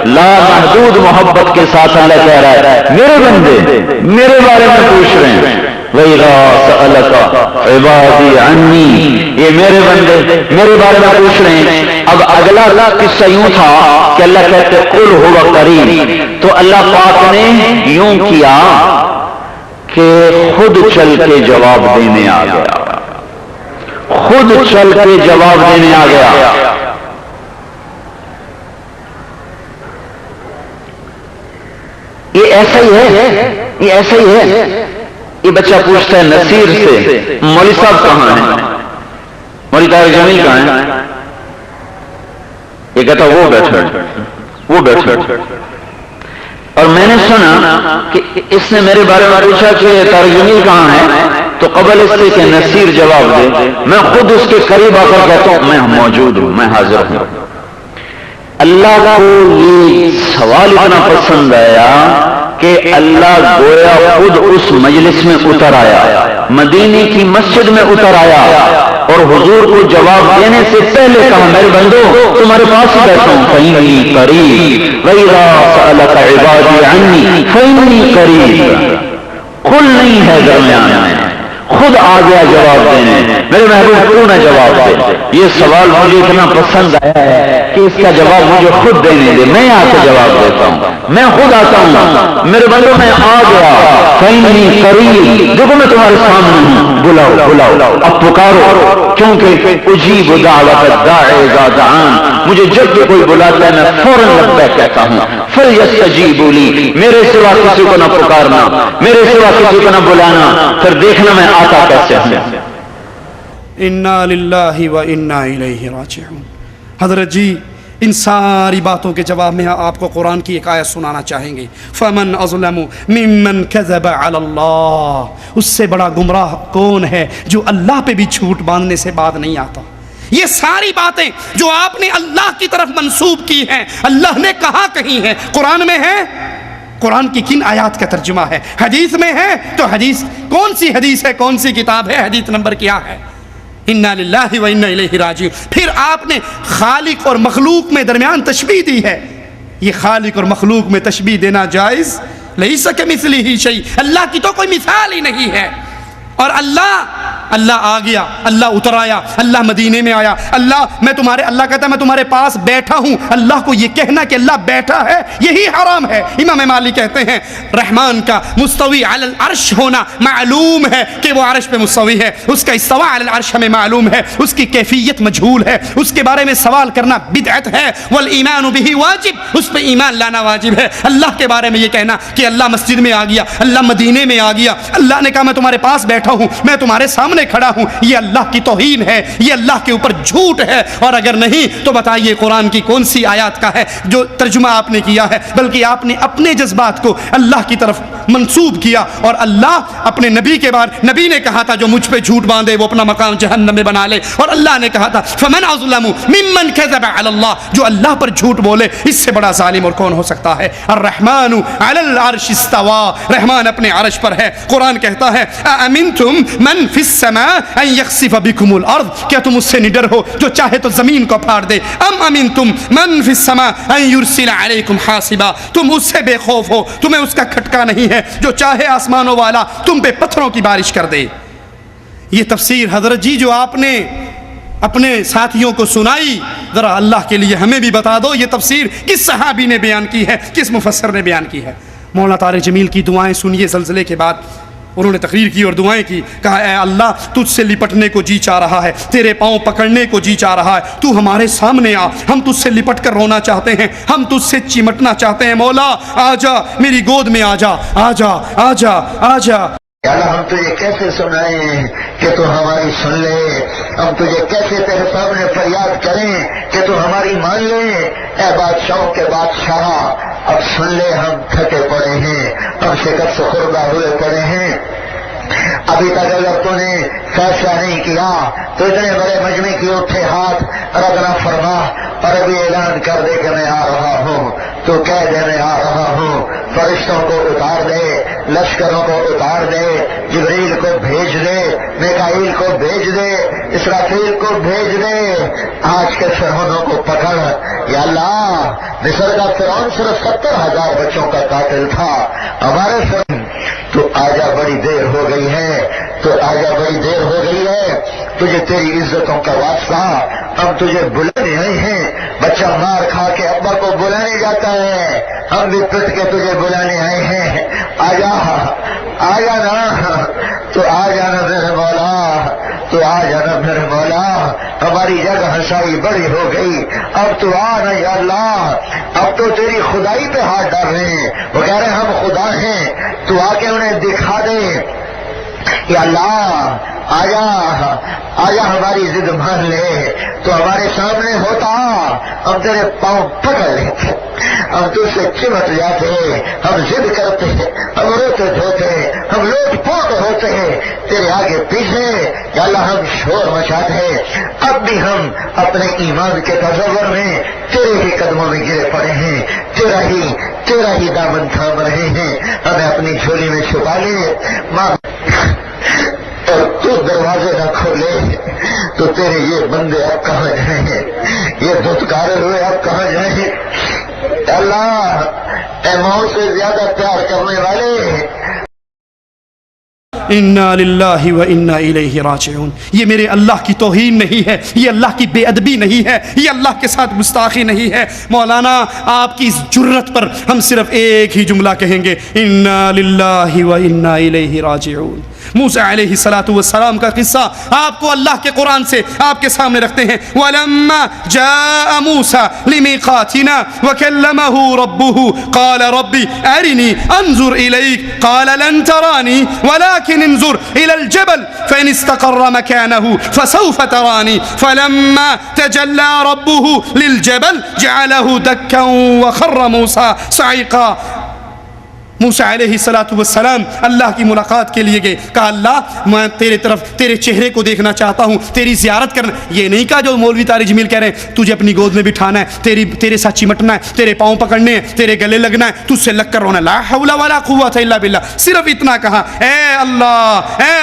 لا محدود محبت کے ساتھ اللہ کہہ رہا ہے میرے بندے میرے بارے میں پوچھ رہے ہیں، وَإِذَا سَأَلَكَ عِبَادِي عَنِّي، یہ میرے بندے میرے بارے میں پوچھ رہے ہیں۔ اب اگلا قصہ یوں تھا کہ اللہ کہتے قُلْ هُوَ قَرِيبٌ، تو اللہ پاک نے یوں کیا کہ خود چل کے جواب دینے آ گیا، خود چل کے جواب دینے آ گیا۔ یہ ایسا ہی ہے، یہ ایسا ہی ہے۔ یہ بچہ پوچھتا ہے نصیر سے مولوی صاحب کہاں ہیں، طارق جمیل کہاں ہے؟ یہ کہتا وہ بیٹھا اور میں نے سنا کہ اس نے میرے بارے میں پوچھا کہ طارق جمیل کہاں ہے، تو قبل اس سے کہ نصیر جواب دے میں خود اس کے قریب آ کر کہتا ہوں میں موجود ہوں، میں حاضر ہوں۔ اللہ کو یہ سوال اتنا پسند آیا کہ اللہ گویا خود اس مجلس میں اتر آیا، مدینے کی مسجد میں اتر آیا اور حضور کو جواب دینے سے پہلے کہا میرے بندو تمہارے پاس ہی بیٹھا ہوں، فإنی قریب وَإِذَا سَأَلَكَ عِبَادِي عَنِّی فإنی قریب، کھل نہیں ہے درمیان میں، خود آ گیا جواب دینے، میرے محبوب کیوں نہ جواب دے؟ یہ سوال مجھے اتنا پسند آیا ہے کہ اس کا جواب مجھے خود دینے دے، میں آ کے جواب دیتا ہوں، میں خود آتا ہوں، میرے بندوں میں آ گیا، فإنی قریب، دیکھو میں تمہارے سامنے ہوں، بلاؤ اب پکارو، کیونکہ اجیب دعوت الداعی اذا دعان، مجھے جب بھی کوئی بلاتا ہے میں فوراً لبیک کہتا ہوں، فلیستجیبوا لی، میرے سوا کسی کو نہ پکارنا، میرے سوا کسی کو نہ بلانا، پھر دیکھنا میں آتا کیسے ہوں۔ انا للہ و انا الیہ راجعون۔ حضرت جی ان ساری باتوں کے جواب میں آپ کو قرآن کی ایک آیت سنانا چاہیں گے، فمن اظلم ممن کذب علی اللہ، اس سے بڑا گمراہ کون ہے جو اللہ پہ بھی جھوٹ باندھنے سے بات نہیں آتا۔ یہ ساری باتیں جو آپ نے اللہ کی طرف منسوب کی ہیں، اللہ نے کہاں کہی ہیں؟ قرآن میں ہے؟ قرآن کی کن آیات کا ترجمہ ہے؟ حدیث میں ہے؟ تو حدیث کون سی حدیث ہے، کون سی کتاب ہے، حدیث نمبر کیا ہے؟ انا للہ و انا الیہ راجعون۔ پھر آپ نے خالق اور مخلوق میں درمیان تشبیہ دی ہے، یہ خالق اور مخلوق میں تشبیہ دینا جائز؟ لیس کمثلہ شیء، اللہ کی تو کوئی مثال ہی نہیں ہے۔ اور اللہ آ گیا، اللہ اتر آیا، اللہ مدینے میں آیا، اللہ کہتا ہے میں تمہارے پاس بیٹھا ہوں۔ اللہ کو یہ کہنا کہ اللہ بیٹھا ہے یہی حرام ہے۔ امام مالک کہتے ہیں رحمان کا مستوی علی العرش ہونا معلوم ہے کہ وہ عرش پہ مستوی ہے، اس کا استوا علی العرش ہمیں معلوم ہے، اس کی کیفیت مجہول ہے، اس کے بارے میں سوال کرنا بدعت ہے، والایمان بہ واجب، اس پہ ایمان لانا واجب ہے۔ اللہ کے بارے میں یہ کہنا کہ اللہ مسجد میں آ گیا، اللہ مدینے میں آ گیا، اللہ نے کہا میں تمہارے پاس بیٹھا ہوں، میں تمہارے سامنے کھڑا ہوں، یہ اللہ کی توہین ہے، یہ اللہ کے اوپر جھوٹ ہے۔ اور اگر نہیں تو بتائیے قرآن کی کون سی آیات کا ہے جو ترجمہ آپ نے کیا ہے؟ بلکہ آپ نے اپنے جذبات کو اللہ کی طرف منسوب کیا، اور اللہ اپنے نبی کے بارے، نبی نے کہا تھا جو مجھ پہ جھوٹ باندھے وہ اپنا مقام جہنم میں بنا لے، اور اللہ نے کہا تھا فمن اظلم ممن کذب علی اللہ، جو اللہ پر جھوٹ بولے اس سے بڑا ظالم اور کون ہو سکتا ہے؟ الرحمن علی العرش استوى، رحمان اپنے عرش پر ہے۔ قرآن کہتا ہے اامنتم من فی السماء ان یخسف بکم الارض، کیا تم اس سے نڈر ہو جو چاہے تو زمین کو پھاڑ دے؟ ام امنتم من فی السماء ان یرسل علیکم حاصبا، تم اس سے بے خوف ہو، تمہیں اس کا کھٹکا نہیں ہے جو چاہے آسمانوں والا تم پہ پتھروں کی بارش کر دے۔ یہ تفسیر حضرت جی جو آپ نے اپنے ساتھیوں کو سنائی، ذرا اللہ کے لیے ہمیں بھی بتا دو یہ تفسیر کس صحابی نے بیان کی ہے، کس مفسر نے بیان کی ہے؟ مولانا طارق جمیل کی دعائیں سنیے۔ زلزلے کے بعد انہوں نے تقریر کی اور دعائیں کی، کہا اے اللہ تجھ سے لپٹنے کو جی چاہ رہا ہے، تیرے پاؤں پکڑنے کو جی چاہ رہا ہے، تو ہمارے سامنے آ، ہم تجھ سے لپٹ کر رونا چاہتے ہیں، ہم تجھ سے چمٹنا چاہتے ہیں، مولا آ جا، میری گود میں آ جا، آ جا، آ جا، آ جا۔ اللہ ہم تجھے کیسے سنائیں کہ تو ہماری سن لے، ہم تجھے کیسے تیرے سامنے فریاد کریں کہ تو ہماری مان لے۔ اے بادشاہوں کے بادشاہ اب سن لے، ہم تھکے پڑے ہیں، ہم شکست سے خوردہ ہوئے پڑے ہیں، ابھی تک اگر تو نے فیصلہ نہیں کیا تو اتنے بڑے مجمع کی اٹھے ہاتھ ردنا فرما اور ابھی اعلان کر دے کہ میں آ رہا ہوں، تو کہہ دے میں آ رہا ہوں، فرشتوں کو اتار دے، لشکروں کو اتار دے، جبریل کو بھیج دے، میکائیل کو بھیج دے، اسرافیل کو بھیج دے، آج کے فرعونوں کو پکڑ۔ یا اللہ مصر کا فرعون صرف 70,000 بچوں کا قاتل تھا، ہمارے فرعون تو آجا بڑی دیر ہو گئی ہے، تو آجا بڑی دیر ہو گئی ہے، تجھے تیری عزتوں کا واسطہ، ہم تجھے بلانے آئے ہیں، بچہ مار کھا کے ابا کو بلانے جاتا ہے، ہم بھی پٹ کے تجھے بلانے آئے ہیں، آجا آجا نا، تو آ جانا میرے مولا، تو آ جانا میرے مولا، ہماری جگ ہنسائی بڑی ہو گئی، اب تو آ نا یا اللہ، اب تو تیری خدائی پہ ہاتھ ڈال رہے ہیں، وہ کہہ رہے ہیں ہم خدا ہیں، تو آ کے انہیں دکھا دے۔ یا اللہ آجا آجا ہماری ضد مان لے، تو ہمارے سامنے ہوتا ہم تیرے پاؤں پکڑ لیتے، ہم تجھ سے چمٹ جاتے، ہم ضد کرتے، ہم روتے دھوتے، ہم لوٹ پوٹ ہوتے تیرے آگے پیچھے، یا اللہ ہم شور مچاتے، اب بھی ہم اپنے ایمان کے تصور میں تیرے ہی قدموں میں گرے پڑے ہیں، تیرا ہی دامن تھام رہے ہیں، ہمیں اپنی جھولی میں چھپا لے ماں، اور تو دروازے نہ کھولے تو تیرے یہ بندے اب کہاں جائیں، یہ دھتکارے ہوئے اب کہاں جائیں؟ اللہ اے موت سے زیادہ پیار کرنے والے، انا للہ و انا الیہ راجعون. یہ میرے اللہ کی توہین نہیں ہے، یہ اللہ کی بے ادبی نہیں ہے، یہ اللہ کے ساتھ گستاخی نہیں ہے. مولانا آپ کی اس جرت پر ہم صرف ایک ہی جملہ کہیں گے، انا للہ و انا الیہ راجعون. موسیٰ علیہ السلام کا قصہ آپ کو اللہ کے قرآن سے آپ کے سامنے رکھتے ہیں. وَلَمَّا جَاءَ مُوسَى لِمِيقَاتِنَا وَكَلَّمَهُ رَبُّهُ قَالَ رَبِّ أَرِنِي أَنظُرْ إِلَيْكَ قَالَ لَن تَرَانِي وَلَكِنْ انظُرْ إِلَى الْجَبَلِ فَإِنِ اسْتَقَرَّ مَكَانَهُ فَسَوْفَ تَرَانِي فَلَمَّا تَجَلَّى رَبُّهُ لِلْجَبَلِ جَعَلَهُ دَكًّا وَخَرَّ مُوسَى صَعِقًا. موسیٰ علیہ السلام اللہ کی ملاقات کے لیے گئے. کہا اللہ میں تیرے طرف تیرے چہرے کو دیکھنا چاہتا ہوں، تیری زیارت کرنا. یہ نہیں کہا جو مولوی طارق جمیل کہہ رہے ہیں تجھے اپنی گود میں بٹھانا ہے، تیرے ساتھ چمٹنا ہے، تیرے پاؤں پکڑنے ہیں، تیرے گلے لگنا ہے، تجھ سے لگ کر رونا. لا حول ولا قوت الا باللہ. صرف اتنا کہا، اے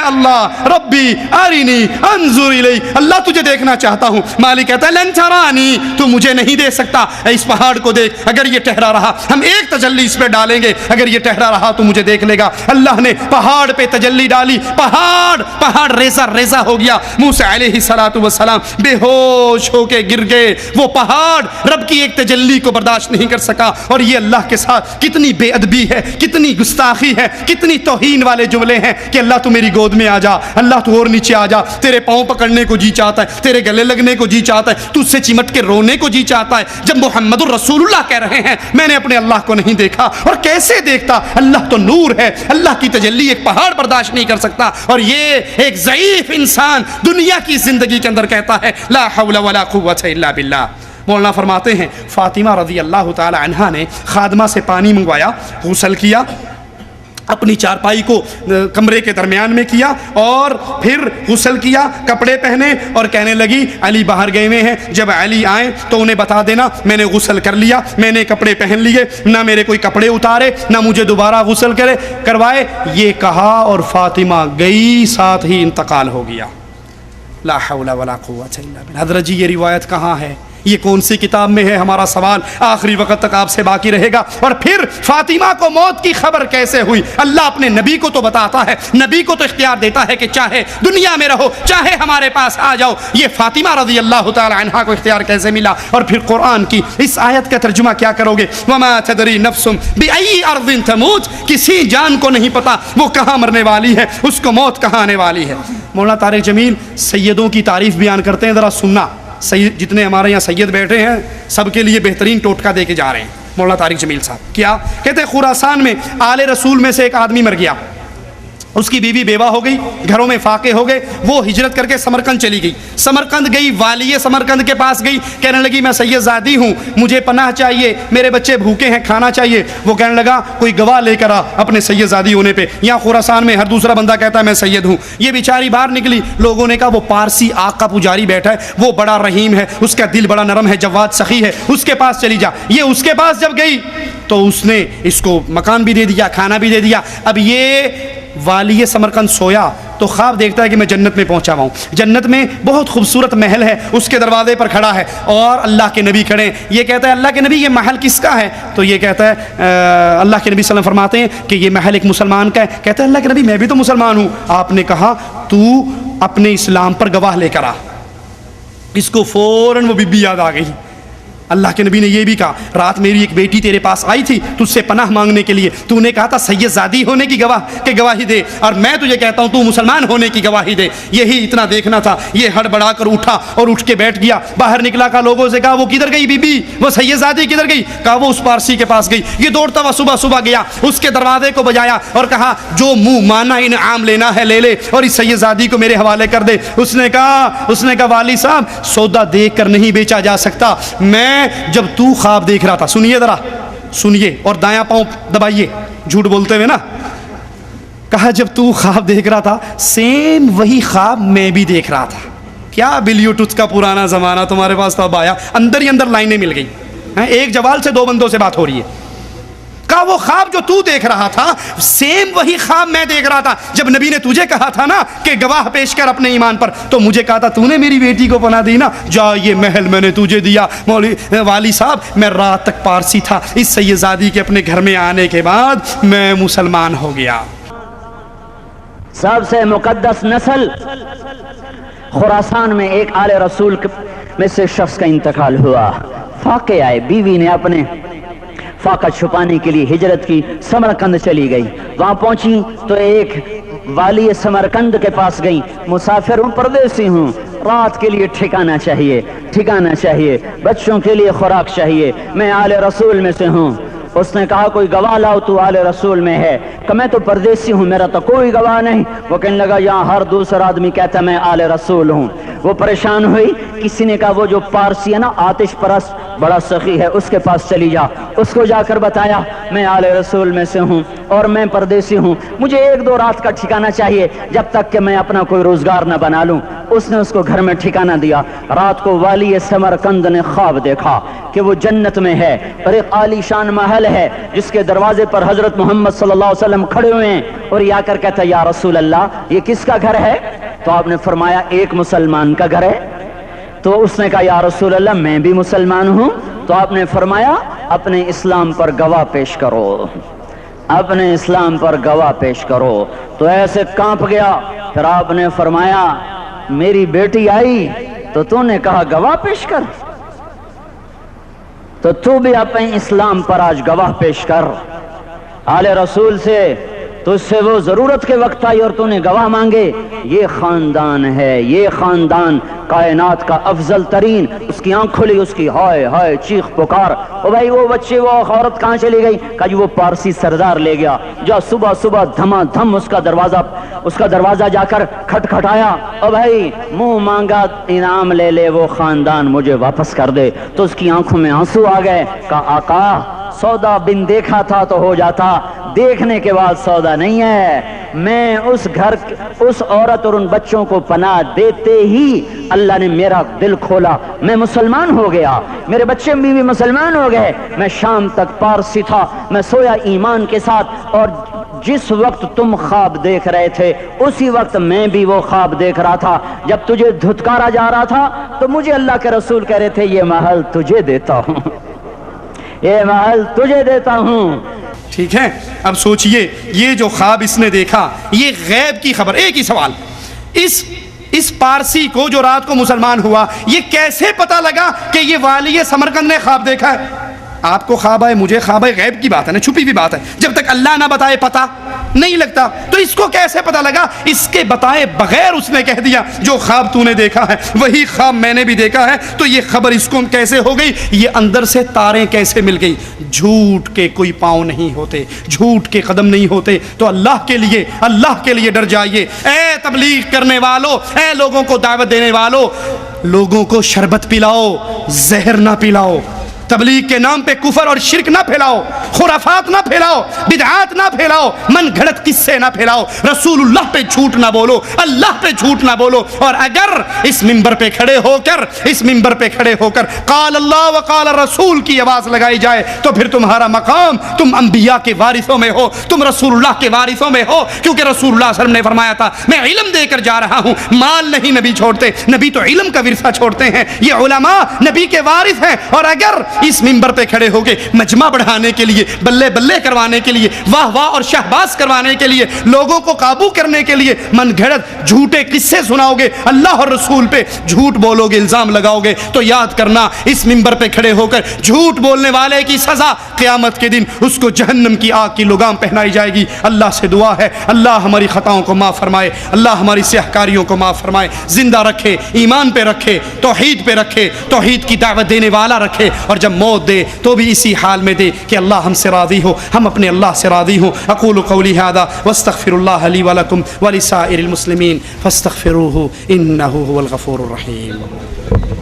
اللہ ربی ارینی انظر الی، اللہ تجھے دیکھنا چاہتا ہوں. مالک کہتا ہے لن ترانی، تو مجھے نہیں دیکھ سکتا. اس پہاڑ کو دیکھ، اگر یہ ٹہرا رہا ہم ایک تجلی اس پہ ڈالیں گے، اگر یہ ٹہرا رہا تو مجھے دیکھ لے گا. اللہ نے پہاڑ پہ تجلی ڈالی، پہاڑ ریزہ ہو گیا. موسیٰ علیہ السلام بے ہوش ہو کے گر گئے. وہ پہاڑ رب کی ایک تجلی کو برداشت نہیں کر سکا. اور یہ اللہ کے ساتھ کتنی بے ادبی ہے، کتنی گستاخی ہے، کتنی توہین والے جملے ہیں کہ اللہ تو میری گود میں آ جا، اللہ تو اور نیچے آ جا، تیرے پاؤں پکڑنے کو جی چاہتا ہے، تیرے گلے لگنے کو جی چاہتا ہے، تجھ سے چمٹ کے رونے کو جی چاہتا ہے. جب محمد الرسول اللہ کہہ رہے ہیں میں نے اپنے اللہ کو نہیں دیکھا، اور کیسے دیکھتا؟ اللہ تو نور ہے، اللہ کی تجلی ایک پہاڑ برداشت نہیں کر سکتا. اور یہ ایک ضعیف انسان دنیا کی زندگی کے اندر کہتا ہے لا حول ولا قوت الا باللہ. مولانا فرماتے ہیں فاطمہ رضی اللہ تعالی عنہا نے خادمہ سے پانی منگوایا، غسل کیا، اپنی چارپائی کو کمرے کے درمیان میں کیا، اور پھر غسل کیا، کپڑے پہنے، اور کہنے لگی علی باہر گئے ہوئے ہیں، جب علی آئیں تو انہیں بتا دینا میں نے غسل کر لیا، میں نے کپڑے پہن لیے، نہ میرے کوئی کپڑے اتارے نہ مجھے دوبارہ غسل کروائے. یہ کہا اور فاطمہ گئی، ساتھ ہی انتقال ہو گیا. لا حول ولا قوت الا باللہ. حضرت جی یہ روایت کہاں ہے؟ یہ کون سی کتاب میں ہے؟ ہمارا سوال آخری وقت تک آپ سے باقی رہے گا. اور پھر فاطمہ کو موت کی خبر کیسے ہوئی؟ اللہ اپنے نبی کو تو بتاتا ہے، نبی کو تو اختیار دیتا ہے کہ چاہے دنیا میں رہو، چاہے ہمارے پاس آ جاؤ. یہ فاطمہ رضی اللہ تعالی عنہا کو اختیار کیسے ملا؟ اور پھر قرآن کی اس آیت کا ترجمہ کیا کرو گے؟ وما تدری نفس بأي ارض تموت، کسی جان کو نہیں پتا وہ کہاں مرنے والی ہے، اس کو موت کہاں آنے والی ہے. مولانا طارق جمیل سیدوں کی تعریف بیان کرتے ہیں، ذرا سننا. سید جتنے ہمارے یہاں سید بیٹھے ہیں سب کے لیے بہترین ٹوٹکا دے کے جا رہے ہیں مولانا طارق جمیل صاحب. کیا کہتے ہیں؟ خراسان میں آل رسول میں سے ایک آدمی مر گیا، اس کی بیوی بیوہ ہو گئی، گھروں میں فاقے ہو گئے. وہ ہجرت کر کے سمرقند چلی گئی. سمرقند گئی، والی سمرقند کے پاس گئی، کہنے لگی میں سید زادی ہوں، مجھے پناہ چاہیے، میرے بچے بھوکے ہیں، کھانا چاہیے. وہ کہنے لگا کوئی گواہ لے کر آ اپنے سید زادی ہونے پہ. یہاں خراسان میں ہر دوسرا بندہ کہتا ہے میں سید ہوں. یہ بیچاری باہر نکلی، لوگوں نے کہا وہ پارسی آگ کا پجاری بیٹھا ہے، وہ بڑا رحیم ہے، اس کا دل بڑا نرم ہے، جواد سخی ہے، اس کے پاس چلی جا. یہ اس کے پاس جب گئی تو اس نے اس کو مکان بھی دے دیا، کھانا بھی دے دیا. اب یہ والی سمرقند سویا تو خواب دیکھتا ہے کہ میں جنت میں پہنچا ہوا ہوں. جنت میں بہت خوبصورت محل ہے، اس کے دروازے پر کھڑا ہے اور اللہ کے نبی کھڑے ہیں. یہ کہتا ہے اللہ کے نبی یہ محل کس کا ہے؟ تو یہ کہتا ہے اللہ کے نبی صلی اللہ علیہ وسلم فرماتے ہیں کہ یہ محل ایک مسلمان کا ہے. کہتا ہے اللہ کے نبی میں بھی تو مسلمان ہوں. آپ نے کہا تو اپنے اسلام پر گواہ لے کر آ. اس کو فوراً وہ بی بی یاد آ گئی. اللہ کے نبی نے یہ بھی کہا رات میری ایک بیٹی تیرے پاس آئی تھی تجھ سے پناہ مانگنے کے لیے, تو نے کہا تھا سید زادی ہونے کی گواہی دے, اور میں تجھے کہتا ہوں تو مسلمان ہونے کی گواہی دے. یہی اتنا دیکھنا تھا. یہ ہڑبڑا کر اٹھا اور اٹھ کے بیٹھ گیا. باہر نکلا, کہا لوگوں سے کہا وہ کدھر گئی بی بی, وہ سید زادی کدھر گئی؟ کہا وہ اس پارسی کے پاس گئی. یہ دوڑتا ہوا صبح صبح گیا, اس کے دروازے کو بجایا اور کہا جو منہ مانا انعام لینا ہے لے لے اور اس سید زادی کو میرے حوالے کر دے. اس نے کہا والی صاحب سودا دیکھ کر نہیں بیچا جا سکتا. میں جب تو خواب دیکھ رہا تھا, سنیے ذرا سنیے اور دایاں پاؤں دبائیے جھوٹ بولتے ہوئے نا, کہا جب تو خواب دیکھ رہا تھا سیم وہی خواب میں بھی دیکھ رہا تھا. کیا بلیوٹوتھ کا پرانا زمانہ تمہارے پاس تب آیا, اندر ہی اندر لائنیں مل گئی. ایک جوال سے 2 بندوں سے بات ہو رہی ہے. کہا وہ خواب جو تو دیکھ رہا تھا سیم وہی خواب میں دیکھ رہا تھا. جب نبی نے تجھے کہا تھا نا کہ گواہ پیش کر اپنے ایمان پر, تو مجھے کہا تھا تو نے میری بیٹی کو پناہ دی نا, جا یہ محل میں نے تجھے دیا. والی صاحب میں رات تک پارسی تھا, اس سید زادی کے اپنے گھر میں آنے کے بعد میں مسلمان ہو گیا. سب سے مقدس نسل خراسان میں ایک آل رسول میں سے شخص کا انتقال ہوا. فاقے آئے, بیوی نے اپنے فاقہ چھپانے کے لیے ہجرت کی, سمرقند چلی گئی. وہاں پہنچی تو ایک والی سمرقند کے پاس گئی. مسافر ہوں, پردیسی ہوں, رات کے لیے ٹھکانہ چاہیے, بچوں کے لیے خوراک چاہیے, میں آل رسول میں سے ہوں. اس نے کہا کوئی گواہ لاؤ تو آل رسول میں ہے. کہ میں تو پردیسی ہوں, میرا تو کوئی گواہ نہیں. وہ کہنے لگا یہاں ہر دوسرا آدمی کہتا ہے میں آل رسول ہوں. وہ پریشان ہوئی. کسی نے کہا وہ جو پارسی ہے نا آتش پرست بڑا سخی ہے, اس کے پاس چلی جا. اس کو جا کر بتایا میں آل رسول میں سے ہوں اور میں پردیسی ہوں, مجھے 1-2 رات کا ٹھکانہ چاہیے جب تک کہ میں اپنا کوئی روزگار نہ بنا لوں. اس نے اس کو گھر میں ٹھکانہ دیا. رات کو والی سمرقند نے خواب دیکھا کہ وہ جنت میں ہے اور ایک عالی شان محل ہے جس کے دروازے پر حضرت محمد صلی اللہ علیہ وسلم کھڑے ہوئے ہیں, اور یہ آ کر کہتا ہے یا رسول اللہ یہ کس کا گھر ہے؟ تو آپ نے فرمایا ایک مسلمان کا گھر ہے. تو اس نے کہا یا رسول اللہ میں بھی مسلمان ہوں. تو آپ نے فرمایا اپنے اسلام پر گواہ پیش کرو, اپنے اسلام پر گواہ پیش کرو. تو ایسے کانپ گیا. پھر آپ نے فرمایا میری بیٹی آئی تو تو نے کہا گواہ پیش کر, تو تو بھی اپنے اسلام پر آج گواہ پیش کر. آل رسول سے تو اس سے وہ ضرورت کے وقت آئی اور تو نے گواہ مانگے. یہ خاندان ہے, یہ خاندان کائنات کا افضل ترین. اس کی آنکھ کھلی, اس کی ہائے ہائے چیخ پکار, او بھائی وہ بچے وہ عورت کہاں چلی گئی؟ کہا جی وہ پارسی سردار لے گیا. جو صبح صبح دھما دھم اس کا دروازہ جا کر کھٹکھٹایا, او بھائی منہ مانگا انعام لے لے, وہ خاندان مجھے واپس کر دے. تو اس کی آنکھوں میں آنسو آ گئے. کہا آقا سودا بن دیکھا تھا تو ہو جاتا, دیکھنے کے بعد سودا نہیں ہے. میں اس گھر اس عورت اور ان بچوں کو پناہ دیتے ہی اللہ نے میرا دل کھولا, میں مسلمان ہو گیا, میرے بچے بھی مسلمان ہو گئے. میں شام تک پارسی تھا, میں سویا ایمان کے ساتھ, اور جس وقت تم خواب دیکھ رہے تھے اسی وقت میں بھی وہ خواب دیکھ رہا تھا. جب تجھے دھتکارا جا رہا تھا تو مجھے اللہ کے رسول کہہ رہے تھے یہ محل تجھے دیتا ہوں, یہ محل تجھے دیتا ہوں. ٹھیک ہے, اب سوچئے یہ جو خواب اس نے دیکھا یہ غیب کی خبر. ایک ہی سوال, اس پارسی کو جو رات کو مسلمان ہوا یہ کیسے پتا لگا کہ یہ والی سمرقند نے خواب دیکھا ہے؟ آپ کو خواب آئے, مجھے خواب آئے, غیب کی بات ہے نا, چھپی ہوئی بات ہے. جب تک اللہ نہ بتائے پتا نہیں لگتا. تو اس کو کیسے پتا لگا؟ اس کے بتائے بغیر اس نے کہہ دیا جو خواب تو نے دیکھا ہے وہی خواب میں نے بھی دیکھا ہے. تو یہ خبر اس کو کیسے ہو گئی؟ یہ اندر سے تاریں کیسے مل گئی؟ جھوٹ کے کوئی پاؤں نہیں ہوتے, جھوٹ کے قدم نہیں ہوتے. تو اللہ کے لیے ڈر جائیے. اے تبلیغ کرنے والو, اے لوگوں کو دعوت دینے والو, لوگوں کو شربت پلاؤ, زہر نہ پلاؤ. تبلیغ کے نام پہ کفر اور شرک نہ پھیلاؤ, خرافات نہ پھیلاؤ, بدعات نہ پھیلاؤ, من گھڑت قصے نہ پھیلاؤ. رسول اللہ پہ جھوٹ نہ بولو, اللہ پہ جھوٹ نہ بولو. اور اگر اس منبر پہ کھڑے ہو کر قال اللہ و قال رسول کی آواز لگائی جائے تو پھر تمہارا مقام, تم انبیاء کے وارثوں میں ہو, تم رسول اللہ کے وارثوں میں ہو. کیونکہ رسول اللہ صلی اللہ علیہ وسلم نے فرمایا تھا میں علم دے کر جا رہا ہوں, مال نہیں نبی چھوڑتے, نبی تو علم کا ورثہ چھوڑتے ہیں. یہ علماء نبی کے وارث ہیں. اور اگر اس منبر پہ کھڑے ہو کے مجمع بڑھانے کے لیے، بلے بلے کروانے کے لیے، واہ واہ اور شہباز کروانے کے لیے، لوگوں کو قابو کرنے کے لیے من گھڑت جھوٹے قصے سناؤ گے، اللہ اور رسول پہ جھوٹ بولو گے، الزام لگاؤ گے، تو یاد کرنا اس منبر پہ کھڑے ہو کر جھوٹ بولنے والے کی سزا قیامت کے دن اس کو جہنم کی آگ کی لگام پہنائی جائے گی۔ اللہ سے دعا ہے اللہ ہماری خطاؤں کو معاف فرمائے، اللہ ہماری سیاہکاریوں کو معاف فرمائے، زندہ رکھے، ایمان پہ رکھے، توحید پہ رکھے، توحید کی دعوت دینے والا رکھے، اور جب موت دے تو بھی اسی حال میں دے کہ اللہ ہم سے راضی ہو، ہم اپنے اللہ سے راضی ہوں۔ اقول قولی ھذا واستغفر اللہ لی ولکم ولسائر المسلمین فاستغفروہ انہ هو الغفور الرحیم۔